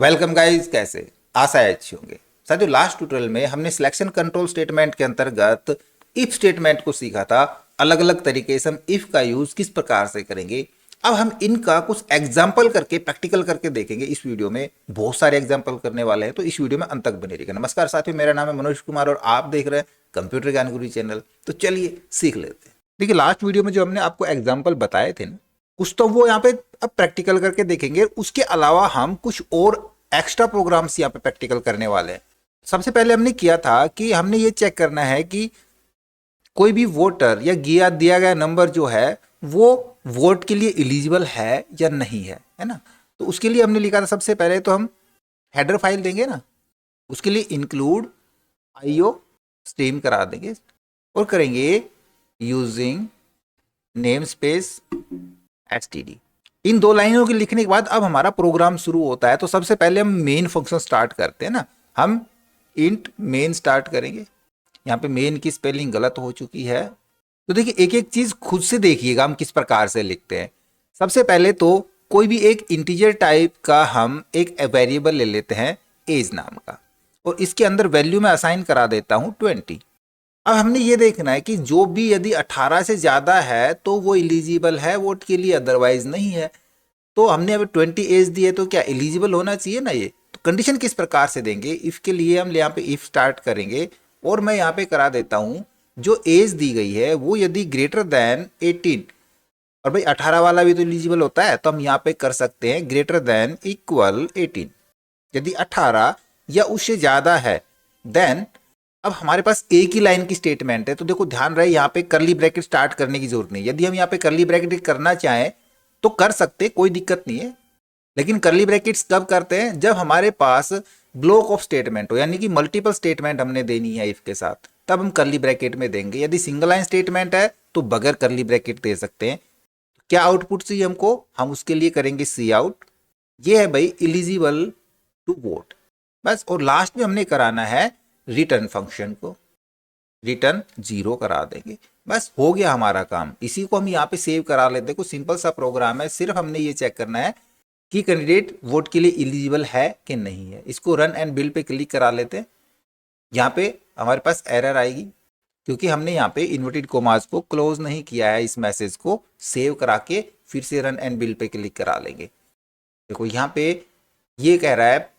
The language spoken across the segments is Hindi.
वेलकम गाइस, कैसे आशा है अच्छी होंगे। साथियों, लास्ट ट्यूटोरियल में हमने सिलेक्शन कंट्रोल स्टेटमेंट के अंतर्गत इफ स्टेटमेंट को सीखा था। अलग अलग तरीके से हम इफ का यूज किस प्रकार से करेंगे। अब हम इनका कुछ एग्जाम्पल करके प्रैक्टिकल करके देखेंगे। इस वीडियो में बहुत सारे एग्जाम्पल करने वाले हैं, तो इस वीडियो में अंत तक बने रहिएगा। नमस्कार साथियों, मेरा नाम है मनोज कुमार और आप देख रहे हैं कंप्यूटर ज्ञान गुरु चैनल। तो चलिए सीख लेते हैं। देखिए, लास्ट वीडियो में जो हमने आपको एग्जाम्पल बताए थे ना, कुछ तो वो यहाँ पे अब प्रैक्टिकल करके देखेंगे। उसके अलावा हम कुछ और एक्स्ट्रा प्रोग्राम्स यहाँ पे प्रैक्टिकल करने वाले हैं। सबसे पहले हमने किया था कि हमने ये चेक करना है कि कोई भी वोटर या दिया गया नंबर जो है वो वोट के लिए एलिजिबल है या नहीं है ना। तो उसके लिए हमने लिखा था, सबसे पहले तो हम हेडर फाइल देंगे ना, उसके लिए इंक्लूड IO स्ट्रीम करा देंगे और करेंगे यूजिंग नेम स्पेस std। इन दो लाइनों के लिखने के बाद अब हमारा प्रोग्राम शुरू होता है। तो सबसे पहले हम मेन फंक्शन स्टार्ट करते हैं ना, हम इंट मेन स्टार्ट करेंगे। यहाँ पे मेन की स्पेलिंग गलत हो चुकी है, तो देखिए एक एक चीज खुद से देखिएगा हम किस प्रकार से लिखते हैं। सबसे पहले तो कोई भी एक इंटीजर टाइप का हम एक वेरिएबल ले लेते हैं एज नाम का, और इसके अंदर वैल्यू में असाइन करा देता हूँ 20। अब हमने ये देखना है कि जो भी यदि 18 से ज़्यादा है तो वो एलिजिबल है वोट के लिए, अदरवाइज नहीं है। तो हमने अभी 20 एज दी है, तो क्या एलिजिबल होना चाहिए ना। ये तो कंडीशन किस प्रकार से देंगे, इफ़ के लिए हम यहाँ पे इफ़ स्टार्ट करेंगे और मैं यहाँ पे करा देता हूँ जो एज दी गई है वो यदि ग्रेटर देन 18, और भाई 18 वाला भी तो एलिजिबल होता है, तो हम यहाँ पे कर सकते हैं ग्रेटर देन इक्वल 18। यदि 18 या उससे ज़्यादा है देन, अब हमारे पास एक ही लाइन की स्टेटमेंट है, तो देखो ध्यान रहे यहाँ पे करली ब्रैकेट स्टार्ट करने की जरूरत नहीं। यदि हम यहाँ पे करली ब्रैकेट करना चाहें तो कर सकते, कोई दिक्कत नहीं है। लेकिन करली ब्रैकेट्स कब करते हैं, जब हमारे पास ब्लॉक ऑफ स्टेटमेंट हो, यानी कि मल्टीपल स्टेटमेंट हमने देनी है इफ के साथ, तब हम करली ब्रैकेट में देंगे। यदि सिंगल लाइन स्टेटमेंट है तो बगैर करली ब्रैकेट दे सकते हैं। क्या आउटपुट चाहिए हमको, हम उसके लिए करेंगे सी आउट। ये है भाई एलिजिबल टू वोट, बस। और लास्ट में हमने कराना है रिटर्न फंक्शन को रिटर्न 0 करा देंगे, बस हो गया हमारा काम। इसी को हम यहाँ पे सेव करा लेते हैं। कुछ सिंपल सा प्रोग्राम है, सिर्फ हमने ये चेक करना है कि कैंडिडेट वोट के लिए एलिजिबल है कि नहीं है। इसको रन एंड बिल्ड पे क्लिक करा लेते हैं। यहाँ पे हमारे पास एरर आएगी क्योंकि हमने यहाँ पे इन्वर्टेड कोमास को क्लोज नहीं किया है। इस मैसेज को सेव करा के फिर से रन एंड बिल्ड पे क्लिक करा लेंगे। देखो यहाँ पे ये कह रहा है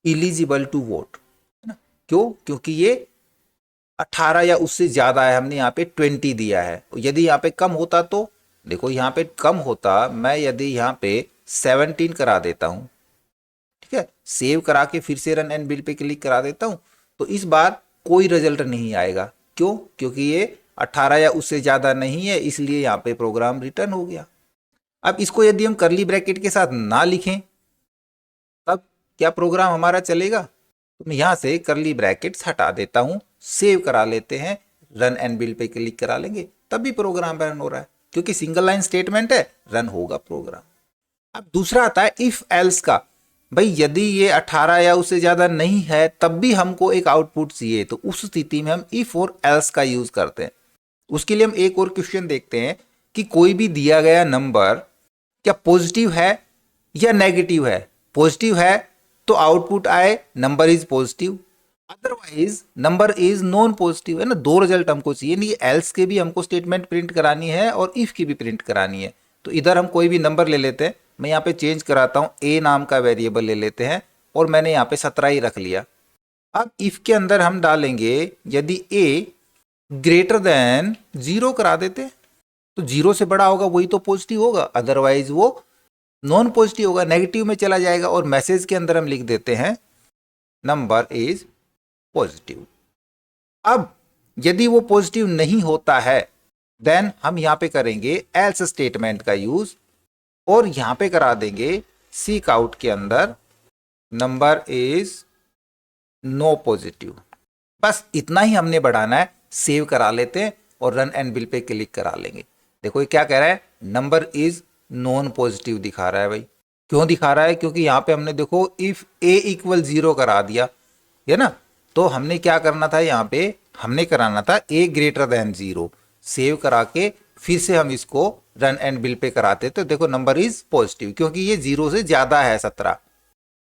एलिजिबल टू वोट, है ना। क्यों, क्योंकि ये 18 या उससे ज्यादा है, हमने यहाँ पे 20 दिया है। यदि यहाँ पे कम होता तो देखो, यहाँ पे कम होता, मैं यदि यहाँ पे 17 करा देता हूँ, ठीक है, सेव करा के फिर से रन एंड बिल्ड पे क्लिक करा देता हूँ, तो इस बार कोई रिजल्ट नहीं आएगा। क्यों, क्योंकि ये 18 या उससे ज्यादा नहीं है, इसलिए यहाँ पे प्रोग्राम रिटर्न हो गया। अब इसको यदि हम करली ब्रैकेट के साथ ना लिखें तब क्या प्रोग्राम हमारा चलेगा। तो मैं यहाँ से करली ब्रैकेट्स हटा देता हूँ, सेव करा लेते हैं, रन एंड बिल्ड पे क्लिक करा लेंगे, तब भी प्रोग्राम रन हो रहा है क्योंकि सिंगल लाइन स्टेटमेंट है, रन होगा प्रोग्राम। अब दूसरा आता है इफ एल्स का। भाई यदि ये 18 या उससे ज्यादा नहीं है तब भी हमको एक आउटपुट चाहिए, तो उस स्थिति में हम इफ और एल्स का यूज करते हैं। उसके लिए हम एक और क्वेश्चन देखते हैं कि कोई भी दिया गया नंबर क्या पॉजिटिव है या नेगेटिव है। पॉजिटिव है तो आउटपुट आए number is positive, otherwise number is non positive, है ना। दो रिजल्ट हमको चाहिए, नहीं एल्स के भी हमको स्टेटमेंट प्रिंट करानी है और इफ की भी प्रिंट करानी है। तो इधर हम कोई भी नंबर ले लेते हैं, मैं यहाँ पे चेंज कराता हूँ, ए नाम का वेरिएबल ले लेते हैं और मैंने यहाँ पे 17 ही रख लिया। अब इफ के अंदर हम डालेंगे यदि ए ग्रेटर देन 0 करा देते, तो 0 से बड़ा होगा वही तो पॉजिटिव होगा, अदरवाइज वो नॉन पॉजिटिव होगा, नेगेटिव में चला जाएगा। और मैसेज के अंदर हम लिख देते हैं नंबर इज पॉजिटिव। अब यदि वो पॉजिटिव नहीं होता है देन हम यहां पे करेंगे एल्स स्टेटमेंट का यूज और यहां पे करा देंगे सीक आउट के अंदर नंबर इज नो पॉजिटिव। बस इतना ही हमने बढ़ाना है, सेव करा लेते हैं और रन एंड बिल्ड पे क्लिक करा लेंगे। देखो ये क्या कह रहा है, नंबर इज नॉन पॉजिटिव दिखा रहा है। भाई क्यों दिखा रहा है, क्योंकि यहाँ पे हमने देखो इफ ए इक्वल 0 करा दिया है ना। तो हमने क्या करना था, यहाँ पे हमने कराना था ए ग्रेटर देन 0, सेव करा के फिर से हम इसको रन एंड बिल्ड पे कराते, तो देखो नंबर इज पॉजिटिव क्योंकि ये 0 से ज्यादा है 17।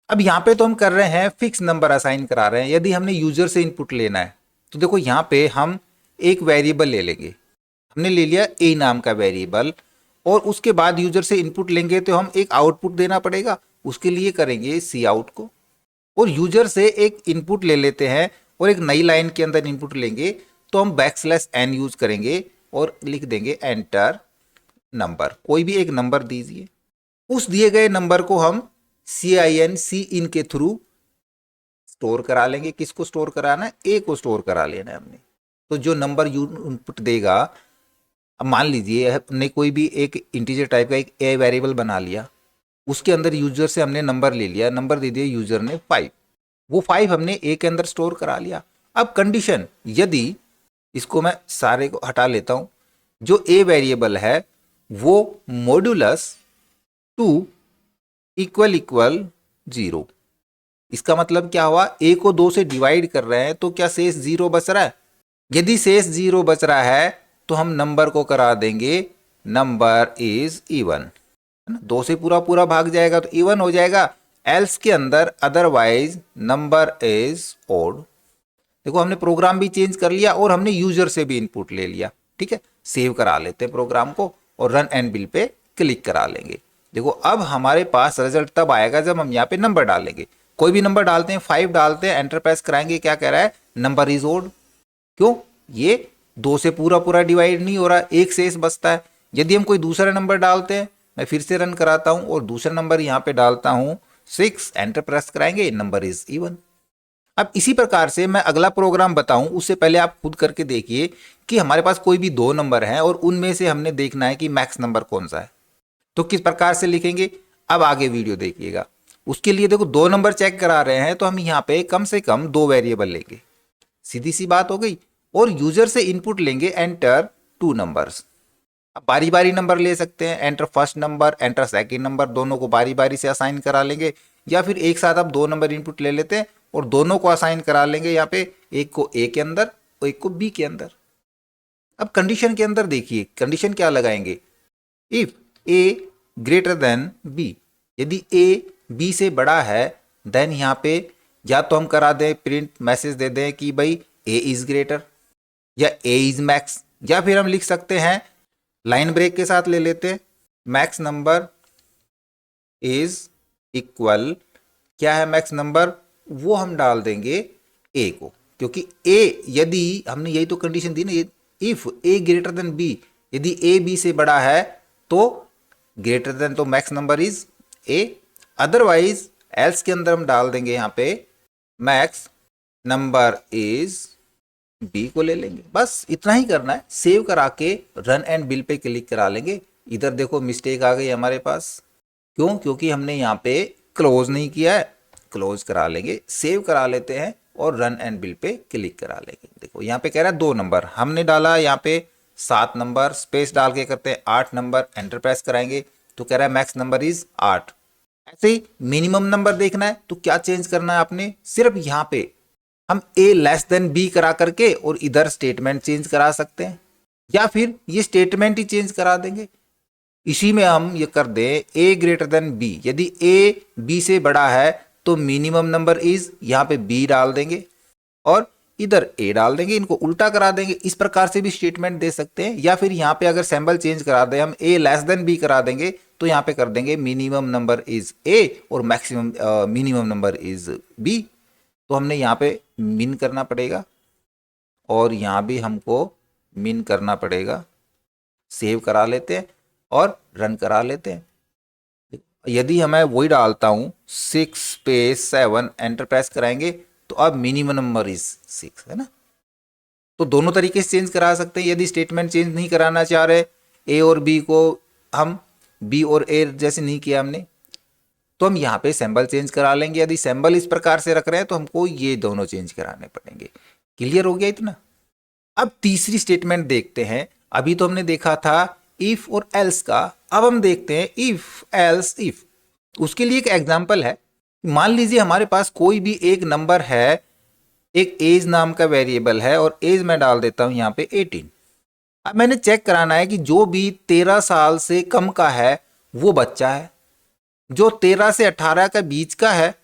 अब यहाँ पे तो हम कर रहे हैं फिक्स नंबर असाइन करा रहे हैं। यदि हमने यूजर से इनपुट लेना है तो देखो यहाँ पे हम एक वेरिएबल ले लेंगे। हमने ले लिया ए नाम का वेरिएबल, और उसके बाद यूजर से इनपुट लेंगे तो हम एक आउटपुट देना पड़ेगा। उसके लिए करेंगे सी आउट को, और यूजर से एक इनपुट ले लेते हैं और एक नई लाइन के अंदर इनपुट लेंगे तो हम \n यूज करेंगे और लिख देंगे एंटर नंबर। कोई भी एक नंबर दीजिए। उस दिए गए नंबर को हम सी इन के थ्रू स्टोर करा लेंगे। किसको स्टोर कराना है? ए को स्टोर करा लेना है हमने। तो जो नंबर इनपुट देगा, अब मान लीजिए हमने कोई भी एक इंटीजर टाइप का एक ए वेरिएबल बना लिया, उसके अंदर यूजर से हमने नंबर ले लिया, नंबर दे दिया यूजर ने 5, वो 5 हमने ए के अंदर स्टोर करा लिया। अब कंडीशन, यदि इसको मैं सारे को हटा लेता हूं, जो ए वेरिएबल है वो मॉड्यूलस 2 इक्वल 0। इसका मतलब क्या हुआ? ए को 2 से डिवाइड कर रहे हैं तो क्या शेष 0 बच रहा है? यदि शेष 0 बच रहा है तो हम नंबर को करा देंगे नंबर इज इवन। 2 से पूरा पूरा भाग जाएगा तो इवन हो जाएगा। एल्स के अंदर अदरवाइज नंबर इज ओड। देखो हमने प्रोग्राम भी चेंज कर लिया और हमने यूजर से भी इनपुट ले लिया। ठीक है, सेव करा लेते हैं प्रोग्राम को और run and bill pay click करा लेंगे। देखो अब हमारे पास रिजल्ट तब आएगा जब हम यहाँ पे नंबर डालेंगे। कोई भी नंबर डालते हैं, 5 डालते हैं, एंटर प्रेस कराएंगे, क्या कह रहा है? Number is odd. क्यों? ये 2 से पूरा पूरा डिवाइड नहीं हो रहा, एक शेष बचता है। यदि हम कोई दूसरा नंबर डालते हैं, मैं फिर से रन कराता हूं और दूसरा नंबर यहाँ पे डालता हूं 6, एंटर प्रेस कराएंगे, नंबर इज इवन। अब इसी प्रकार से मैं अगला प्रोग्राम बताऊं उससे पहले आप खुद करके देखिए कि हमारे पास कोई भी 2 नंबर हैं और उनमें से हमने देखना है कि मैक्स नंबर कौन सा है। तो किस प्रकार से लिखेंगे, अब आगे वीडियो देखिएगा। उसके लिए देखो 2 नंबर चेक करा रहे हैं तो हम यहाँ पे कम से कम 2 वेरिएबल लेंगे, सीधी सी बात हो गई। और यूजर से इनपुट लेंगे एंटर 2 नंबर्स। अब बारी बारी नंबर ले सकते हैं, enter first number, enter second number, दोनों को बारी बारी से असाइन करा लेंगे। या फिर एक साथ आप 2 नंबर इनपुट ले लेते हैं और दोनों को असाइन करा लेंगे, यहाँ पे एक को ए के अंदर और एक को बी के अंदर। अब कंडीशन के अंदर देखिए, कंडीशन क्या लगाएंगे? If A greater than B. यदि ए बी से बड़ा है देन यहाँ पे या तो हम करा दें प्रिंट मैसेज दे दें कि भाई ए इज ग्रेटर या ए इज मैक्स, या फिर हम लिख सकते हैं लाइन ब्रेक के साथ ले लेते हैं, मैक्स नंबर इज इक्वल, क्या है मैक्स नंबर? वो हम डाल देंगे ए को, क्योंकि ए, यदि हमने यही तो कंडीशन दी ना, if A greater than B, यदि ए बी से बड़ा है तो ग्रेटर देन तो max number is A, otherwise else के अंदर हम डाल देंगे यहाँ पे मैक्स नंबर इज बी को ले लेंगे। बस इतना ही करना है। सेव करा के run and bill pay click करा लेंगे। इधर देखो मिस्टेक आ गई हमारे पास, क्यों? क्योंकि हमने यहाँ पे क्लोज नहीं किया है। क्लोज करा लेंगे, सेव करा लेते हैं और run and bill pay click करा लेंगे। देखो यहाँ पे कह रहा है 2 नंबर, हमने डाला यहाँ पे 7 नंबर, स्पेस डाल के करते हैं 8 नंबर, एंटर प्रेस कराएंगे तो कह रहा है मैक्स नंबर इज 8। ऐसे ही मिनिमम नंबर देखना है तो क्या चेंज करना है आपने? सिर्फ यहाँ पे हम a लेस देन b करा करके और इधर स्टेटमेंट चेंज करा सकते हैं, या फिर ये स्टेटमेंट ही चेंज करा देंगे। इसी में हम ये कर दें a ग्रेटर देन b। यदि a b से बड़ा है तो मिनिमम नंबर इज, यहाँ पे b डाल देंगे और इधर a डाल देंगे, इनको उल्टा करा देंगे। इस प्रकार से भी स्टेटमेंट दे सकते हैं। या फिर यहाँ पे अगर सिंबल चेंज करा दें, हम a लेस देन b करा देंगे तो यहाँ पे कर देंगे मिनिमम नंबर इज a और maximum minimum number is b। तो हमने यहाँ पे मिन करना पड़ेगा और यहाँ भी हमको मिन करना पड़ेगा। सेव करा लेते हैं और रन करा लेते हैं। यदि मैं वही डालता हूँ 6 स्पेस 7, एंटर प्रेस कराएंगे तो अब मिनिमम नंबर इज 6 है ना। तो दोनों तरीके से चेंज करा सकते हैं। यदि स्टेटमेंट चेंज नहीं कराना चाह रहे, ए और बी को हम बी और ए जैसे नहीं किया हमने, तो हम यहाँ पे सिंबल चेंज करा लेंगे। यदि सिंबल इस प्रकार से रख रहे हैं तो हमको ये दोनों चेंज कराने पड़ेंगे। क्लियर हो गया इतना? अब तीसरी स्टेटमेंट देखते हैं। अभी तो हमने देखा था इफ और एल्स का, अब हम देखते हैं इफ एल्स इफ। उसके लिए एक एग्जाम्पल है। मान लीजिए हमारे पास कोई भी एक नंबर है, एक एज नाम का वेरिएबल है और एज मैं डाल देता हूं यहाँ पे 18। अब मैंने चेक कराना है कि जो भी 13 साल से कम का है वो बच्चा है, जो 13 से 18 का बीच का है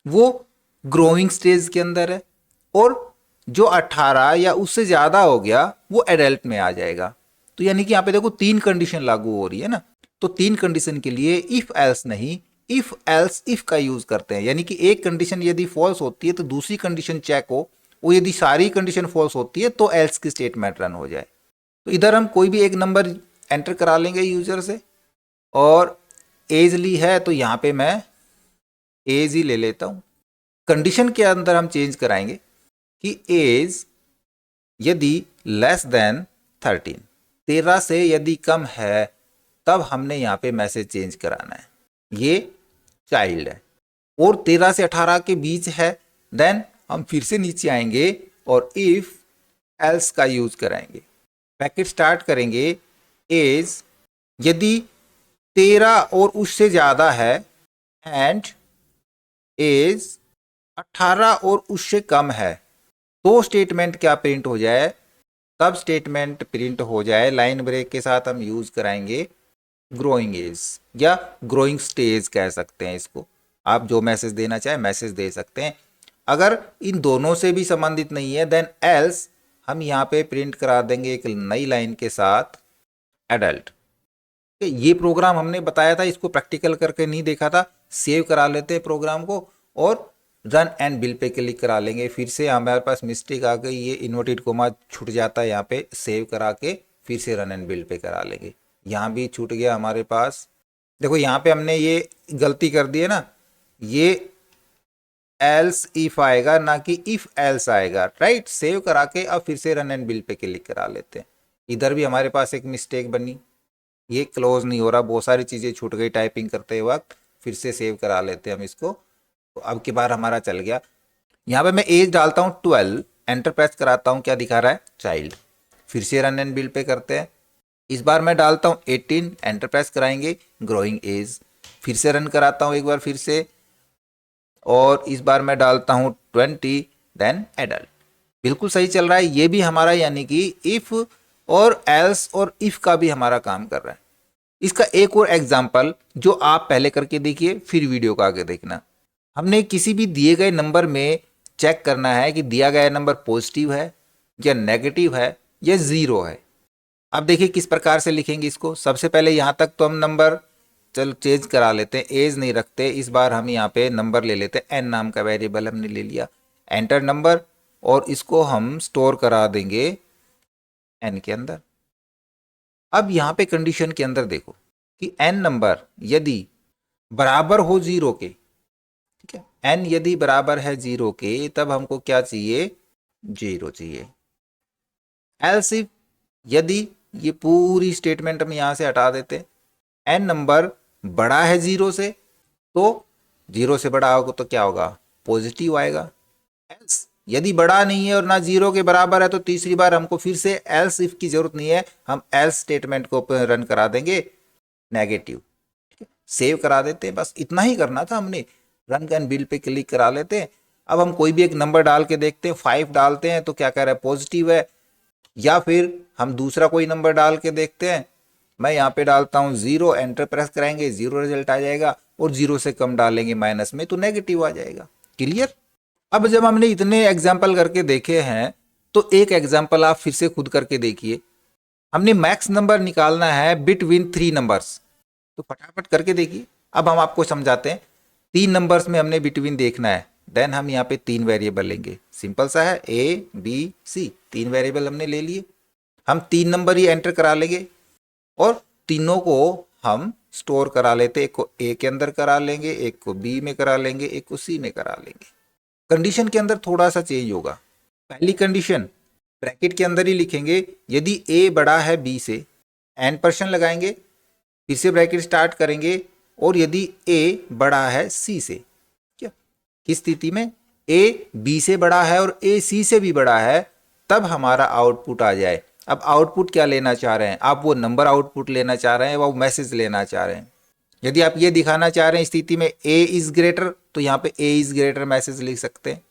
वो ग्रोइंग स्टेज के अंदर है, और जो 18 या उससे ज़्यादा हो गया वो एडल्ट में आ जाएगा। तो यानी कि यहाँ पे देखो तीन कंडीशन लागू हो रही है ना। तो तीन कंडीशन के लिए इफ एल्स नहीं, इफ एल्स इफ का यूज करते हैं। यानी कि एक कंडीशन यदि फॉल्स होती है तो दूसरी कंडीशन चेक हो, वो यदि सारी कंडीशन फॉल्स होती है तो एल्स की स्टेटमेंट रन हो जाए। तो इधर हम कोई भी एक नंबर एंटर करा लेंगे यूजर से, और एज ली है तो यहाँ पे मैं एज ही ले लेता हूँ। कंडीशन के अंदर हम चेंज कराएंगे कि एज यदि लेस देन 13, 13 से यदि कम है, तब हमने यहाँ पे मैसेज चेंज कराना है। ये चाइल्ड है और 13 से 18 के बीच है, देन हम फिर से नीचे आएंगे और इफ एल्स का यूज कराएंगे। ब्रैकेट स्टार्ट करेंगे, एज यदि 13 और उससे ज़्यादा है एंड एज 18 और उससे कम है, तो स्टेटमेंट क्या प्रिंट हो जाए, तब स्टेटमेंट प्रिंट हो जाए लाइन ब्रेक के साथ हम यूज कराएंगे ग्रोइंग एज या ग्रोइंग स्टेज कह सकते हैं इसको। आप जो मैसेज देना चाहे मैसेज दे सकते हैं। अगर इन दोनों से भी संबंधित नहीं है देन एल्स हम यहाँ पे प्रिंट करा देंगे एक नई लाइन के साथ एडल्ट। ये प्रोग्राम हमने बताया था, इसको प्रैक्टिकल करके नहीं देखा था। सेव करा लेते हैं प्रोग्राम को और run and bill pay click करा लेंगे। फिर से हमारे पास मिस्टेक आ गई, ये इन्वर्टेड कोमा छूट जाता है, यहाँ पे सेव करा के फिर से रन एंड बिल पे करा लेंगे। यहाँ भी छूट गया हमारे पास। देखो यहाँ पे हमने ये गलती कर दी है ना, ये एल्स इफ आएगा ना कि इफ एल्स आएगा, राइट। सेव करा के अब फिर से run and bill pay click करा लेते हैं। इधर भी हमारे पास एक मिस्टेक बनी, ये क्लोज नहीं हो रहा, बहुत सारी चीज़ें छूट गई टाइपिंग करते वक्त। फिर से सेव करा लेते हैं हम इसको, तो अब की बार हमारा चल गया। यहाँ पे मैं एज डालता हूँ 12, एंटर प्रेस कराता हूँ, क्या दिखा रहा है, चाइल्ड। फिर से रन एंड बिल पे करते हैं। इस बार मैं डालता हूँ 18, एंटर प्रेस कराएंगे, ग्रोइंग एज। फिर से रन कराता हूँ एक बार फिर से, और इस बार मैं डालता हूँ 20, देन एडल्ट। बिल्कुल सही चल रहा है ये भी हमारा, यानी कि इफ और एल्स और इफ का भी हमारा काम कर रहा है। इसका एक और एग्जाम्पल जो आप पहले करके देखिए फिर वीडियो को आगे देखना। हमने किसी भी दिए गए नंबर में चेक करना है कि दिया गया नंबर पॉजिटिव है या नेगेटिव है या ज़ीरो है। अब देखिए किस प्रकार से लिखेंगे इसको। सबसे पहले यहाँ तक तो हम नंबर चल चेंज करा लेते हैं, एज नहीं रखते। इस बार हम यहाँ पे नंबर ले लेते हैं, एन नाम का वेरिएबल हमने ले लिया, एंटर नंबर, और इसको हम स्टोर करा देंगे एन के अंदर। अब यहाँ पे कंडीशन के अंदर देखो कि एन नंबर यदि बराबर हो जीरो के, ठीक है, एन यदि बराबर है जीरो के, तब हमको क्या चाहिए, जीरो चाहिए। एल्स इफ यदि, ये पूरी स्टेटमेंट हम यहाँ से हटा देते हैं, एन नंबर बड़ा है जीरो से, तो जीरो से बड़ा होगा तो क्या होगा, पॉजिटिव आएगा। एल्स यदि बड़ा नहीं है और ना जीरो के बराबर है, तो तीसरी बार हमको फिर से एल्स इफ की जरूरत नहीं है, हम एल्स स्टेटमेंट को रन करा देंगे नेगेटिव। सेव करा देते हैं, बस इतना ही करना था हमने। Run and bill pay click करा लेते हैं। अब हम कोई भी एक नंबर डाल के देखते हैं, 5 डालते हैं तो क्या कह रहा है, पॉजिटिव है। या फिर हम दूसरा कोई नंबर डाल के देखते हैं, मैं यहाँ पे डालता हूँ 0, एंटर प्रेस कराएंगे, 0 रिजल्ट आ जाएगा, और 0 से कम डालेंगे माइनस में तो नेगेटिव आ जाएगा। क्लियर। अब जब हमने इतने एग्जाम्पल करके देखे हैं, तो एक एग्जाम्पल आप फिर से खुद करके देखिए। हमने मैक्स नंबर निकालना है बिटवीन 3 नंबर्स, तो फटाफट करके देखिए। अब हम आपको समझाते हैं। 3 नंबर्स में हमने बिटवीन देखना है, देन हम यहाँ पे 3 वेरिएबल लेंगे। सिंपल सा है, ए बी सी, 3 वेरिएबल हमने ले लिए। हम 3 नंबर ही एंटर करा लेंगे और तीनों को हम स्टोर करा लेते। एक को ए के अंदर करा लेंगे, एक को बी में करा लेंगे, एक को सी में करा लेंगे। कंडीशन के अंदर थोड़ा सा चेंज होगा। पहली कंडीशन ब्रैकेट के अंदर ही लिखेंगे, यदि ए बड़ा है बी से, %, लगाएंगे, फिर से ब्रैकेट स्टार्ट करेंगे, और यदि ए बड़ा है सी से, क्या, किस स्थिति में, ए बी से बड़ा है और ए सी से भी बड़ा है, तब हमारा आउटपुट आ जाए। अब आउटपुट क्या लेना चाह रहे हैं आप, वो नंबर आउटपुट लेना चाह रहे हैं, वो मैसेज लेना चाह रहे हैं। यदि आप ये दिखाना चाह रहे हैं स्थिति में ए इज ग्रेटर, तो यहाँ पे ए इज ग्रेटर मैसेज लिख सकते हैं।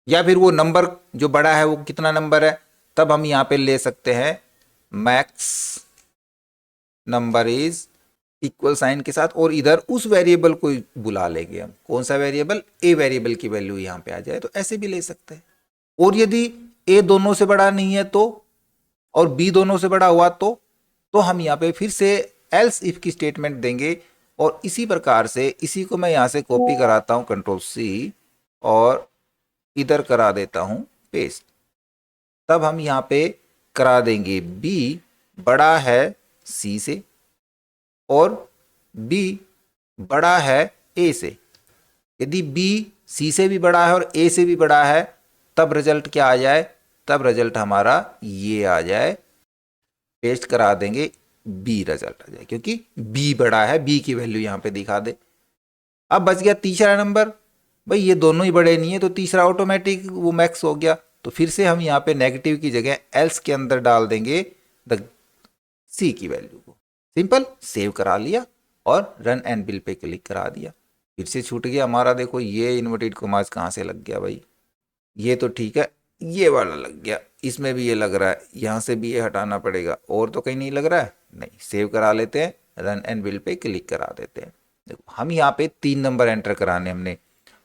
या फिर वो नंबर जो बड़ा है वो कितना नंबर है, तब हम यहाँ पे ले सकते हैं max number is equal sign के साथ, और इधर उस वेरिएबल को बुला लेंगे हम। कौन सा वेरिएबल? ए वेरिएबल की वैल्यू यहाँ पे आ जाए, तो ऐसे भी ले सकते हैं। और यदि ए दोनों से बड़ा नहीं है तो, और बी दोनों से बड़ा हुआ तो हम यहाँ पे फिर से एल्स इफ की स्टेटमेंट देंगे। और इसी प्रकार से इसी को मैं यहाँ से कॉपी कराता हूँ, कंट्रोल सी, और इधर करा देता हूँ पेस्ट। तब हम यहाँ पे करा देंगे बी बड़ा है सी से और बी बड़ा है ए से। यदि बी सी से भी बड़ा है और ए से भी बड़ा है, तब रिजल्ट क्या आ जाए? तब रिजल्ट हमारा ये आ जाए। पेस्ट करा देंगे, बी रिजल्ट आ जाए, क्योंकि बी बड़ा है, बी की वैल्यू यहाँ पे दिखा दे। अब बच गया तीसरा नंबर। भाई ये दोनों ही बड़े नहीं है, तो तीसरा ऑटोमेटिक वो मैक्स हो गया। तो फिर से हम यहाँ पे नेगेटिव की जगह एल्स के अंदर डाल देंगे द सी की वैल्यू को। सिंपल, सेव करा लिया और run and bill pay click करा दिया। फिर से छूट गया हमारा। देखो ये इन्वर्टेड कॉमास कहाँ से लग गया भाई? ये तो ठीक है, ये वाला लग गया, इसमें भी ये लग रहा है, यहाँ से भी ये हटाना पड़ेगा, और तो कहीं नहीं लग रहा है। नहीं, सेव करा लेते हैं, run and bill pay click करा देते हैं। देखो हम यहाँ पे 3 नंबर एंटर कराने हमने।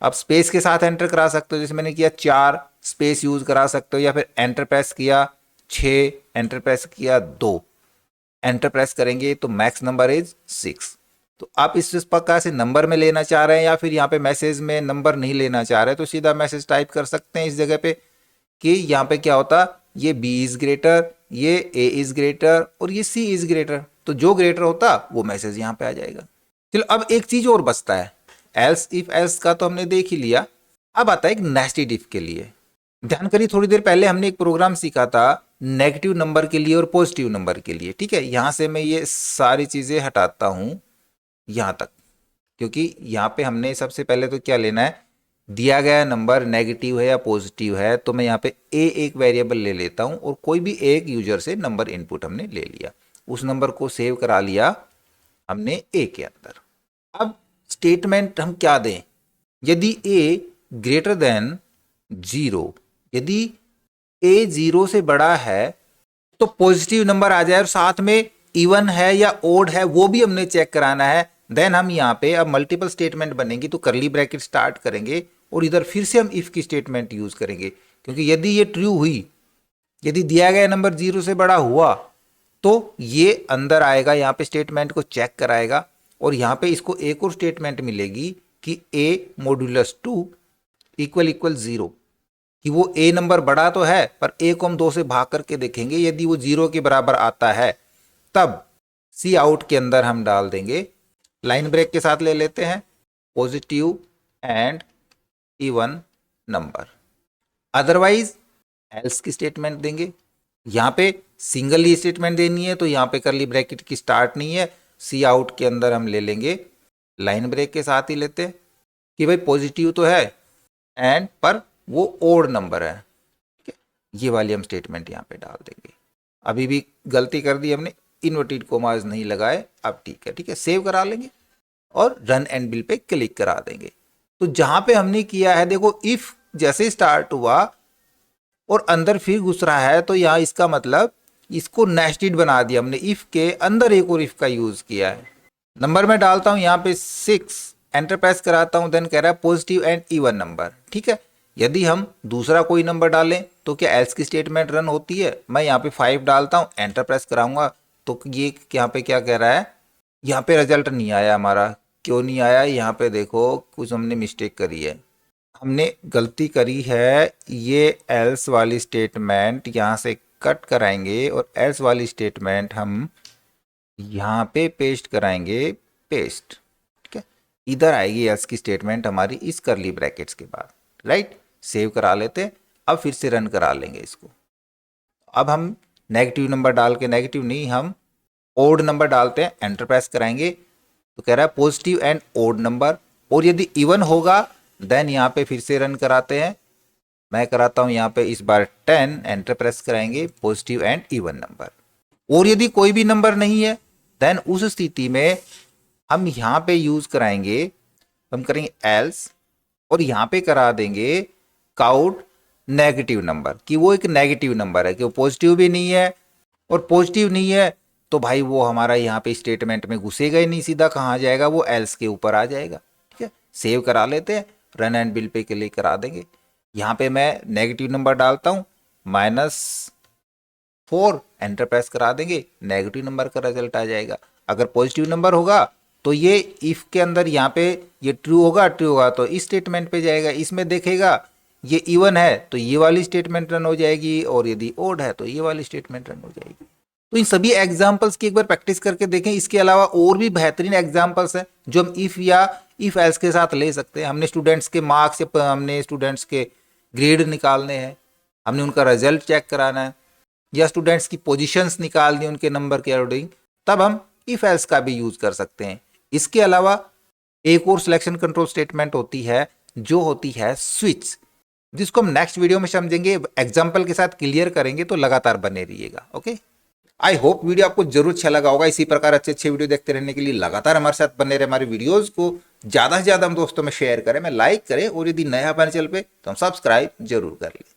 अब स्पेस के साथ एंटर करा सकते हो, जैसे मैंने किया 4 स्पेस यूज करा सकते हो, या फिर एंटर प्रेस किया 6, एंटर प्रेस किया 2, एंटर प्रेस करेंगे तो मैक्स नंबर इज 6। तो आप इस प्रकार से नंबर में लेना चाह रहे हैं, या फिर यहाँ पे मैसेज में नंबर नहीं लेना चाह रहे, तो सीधा मैसेज टाइप कर सकते हैं इस जगह पे कि यहाँ पे क्या होता, ये b इज ग्रेटर, ये a इज ग्रेटर, और ये c इज ग्रेटर। तो जो ग्रेटर होता वो मैसेज यहाँ पे आ जाएगा। चलो अब एक चीज और बचता है, एल्स इफ एल्स का तो हमने देख ही लिया। अब आता है एक नेस्टेड इफ के लिए। ध्यान करिए, थोड़ी देर पहले हमने एक प्रोग्राम सीखा था नेगेटिव नंबर के लिए और पॉजिटिव नंबर के लिए। ठीक है, यहां से मैं ये सारी चीजें हटाता हूं यहां तक, क्योंकि यहां पे हमने सबसे पहले तो क्या लेना है, दिया गया नंबर नेगेटिव है या पॉजिटिव है, तो मैं यहाँ पे ए एक वेरिएबल ले लेता हूं, और कोई भी एक यूजर से नंबर इनपुट हमने ले लिया, उस नंबर को सेव करा लिया हमने ए के अंदर। अब स्टेटमेंट हम क्या दें? यदि ए ग्रेटर देन 0, यदि ए 0 से बड़ा है तो पॉजिटिव नंबर आ जाए, और साथ में इवन है या ओड है वो भी हमने चेक कराना है। देन हम यहाँ पे अब मल्टीपल स्टेटमेंट बनेंगी, तो करली ब्रैकेट स्टार्ट करेंगे और इधर फिर से हम इफ की स्टेटमेंट यूज करेंगे, क्योंकि यदि ये ट्रू हुई, यदि दिया गया नंबर 0 से बड़ा हुआ, तो ये अंदर आएगा, यहाँ पे स्टेटमेंट को चेक कराएगा, और यहाँ पे इसको एक और स्टेटमेंट मिलेगी कि a मॉड्यूलस 2 इक्वल इक्वल 0, कि वो a नंबर बड़ा तो है, पर a को हम 2 से भाग करके देखेंगे, यदि वो 0 के बराबर आता है तब सी आउट के अंदर हम डाल देंगे, लाइन ब्रेक के साथ ले लेते हैं, positive and even number. Otherwise else की स्टेटमेंट देंगे। यहाँ पे सिंगल ही स्टेटमेंट देनी है, तो यहाँ पे करली ब्रैकेट की स्टार्ट नहीं है, सी आउट के अंदर हम ले लेंगे, लाइन ब्रेक के साथ ही लेते हैं कि भाई पॉजिटिव तो है एंड पर वो ओड नंबर है। ठीक है, ये वाली हम स्टेटमेंट यहाँ पे डाल देंगे। अभी भी गलती कर दी हमने, इन्वर्टेड कोमास नहीं लगाए। अब ठीक है, ठीक है, सेव करा लेंगे और run and bill pay click करा देंगे। तो जहां पे हमने किया है, देखो इफ जैसे स्टार्ट हुआ और अंदर फिर घुस रहा है, तो यहाँ इसका मतलब इसको नेस्टेड बना दिया हमने, इफ के अंदर एक और इफ का यूज किया है। नंबर में डालता हूं यहाँ पे 6, एंटर प्रेस कराता हूं, देन कह रहा है पॉजिटिव एंड इवन नंबर। ठीक है, यदि हम दूसरा कोई नंबर डालें तो क्या एल्स की स्टेटमेंट रन होती है? मैं यहाँ पे 5 डालता हूँ, एंटर प्रेस कराऊंगा, तो ये यहाँ पे क्या कह रहा है, यहाँ पे रिजल्ट नहीं आया हमारा। क्यों नहीं आया? यहाँ पे देखो कुछ हमने मिस्टेक करी है, हमने गलती करी है। ये एल्स वाली स्टेटमेंट यहाँ से कट कराएंगे और एल्स वाली स्टेटमेंट हम यहाँ पे पेस्ट कराएंगे, पेस्ट। ठीक है, इधर आएगी एल्स की स्टेटमेंट हमारी इस करली ब्रैकेट्स के बाद। राइट, सेव करा लेते हैं, अब फिर से रन करा लेंगे इसको। अब हम नेगेटिव नंबर डाल के, नेगेटिव नहीं, हम ओड नंबर डालते हैं, एंटर प्रेस कराएंगे, तो कह रहा है पॉजिटिव एंड ओड नंबर, और यदि इवन होगा देन यहाँ पे फिर से रन कराते हैं। मैं कराता हूँ यहाँ पे इस बार 10, एंटर प्रेस कराएंगे, पॉजिटिव एंड इवन नंबर। और यदि कोई भी नंबर नहीं है देन उस स्थिति में हम यहाँ पे यूज कराएंगे, हम करेंगे एल्स, और यहाँ पे करा देंगे काउंट नेगेटिव नंबर, कि वो एक नेगेटिव नंबर है, कि वो पॉजिटिव भी नहीं है और पॉजिटिव नहीं है, तो भाई वो हमारा यहाँ पे स्टेटमेंट में घुसेगा ही नहीं, सीधा कहाँ जाएगा, वो एल्स के ऊपर आ जाएगा। ठीक है, सेव करा लेते हैं, रन एंड बिल पे के लिए करा देंगे। यहाँ पे मैं नेगेटिव नंबर डालता हूँ, -4, एंटर प्रेस करा देंगे, नेगेटिव नंबर का रिजल्ट आ जाएगा। अगर पॉजिटिव नंबर होगा तो ये इफ के अंदर यहाँ पे ये ट्रू होगा तो इस स्टेटमेंट पे जाएगा, इसमें देखेगा ये इवन है तो ये वाली स्टेटमेंट रन हो जाएगी, और यदि ओड है तो ये वाली स्टेटमेंट रन हो जाएगी। तो इन सभी एग्जाम्पल्स की एक बार प्रैक्टिस करके देखें। इसके अलावा और भी बेहतरीन एग्जाम्पल्स हैं जो हम इफ या इफ एल्स के साथ ले सकते हैं। हमने स्टूडेंट्स के मार्क्स या हमने स्टूडेंट्स के ग्रेड निकालने हैं, हमने उनका रिजल्ट चेक कराना है, या स्टूडेंट्स की पोजीशंस निकालनी उनके नंबर के अकॉर्डिंग, तब हम इफ एल्स का भी यूज कर सकते हैं। इसके अलावा एक और सिलेक्शन कंट्रोल स्टेटमेंट होती है जो होती है स्विच, जिसको हम नेक्स्ट वीडियो में समझेंगे, एग्जाम्पल के साथ क्लियर करेंगे, तो लगातार बने रहिएगा। ओके, आई होप वीडियो आपको जरूर अच्छा लगा होगा। इसी प्रकार अच्छे अच्छे वीडियो देखते रहने के लिए लगातार हमारे साथ बने रहे। हमारे वीडियोस को ज़्यादा से ज़्यादा हम दोस्तों में शेयर करें, लाइक करें, और यदि नया बने चैनल पे तो हम सब्सक्राइब जरूर कर लें।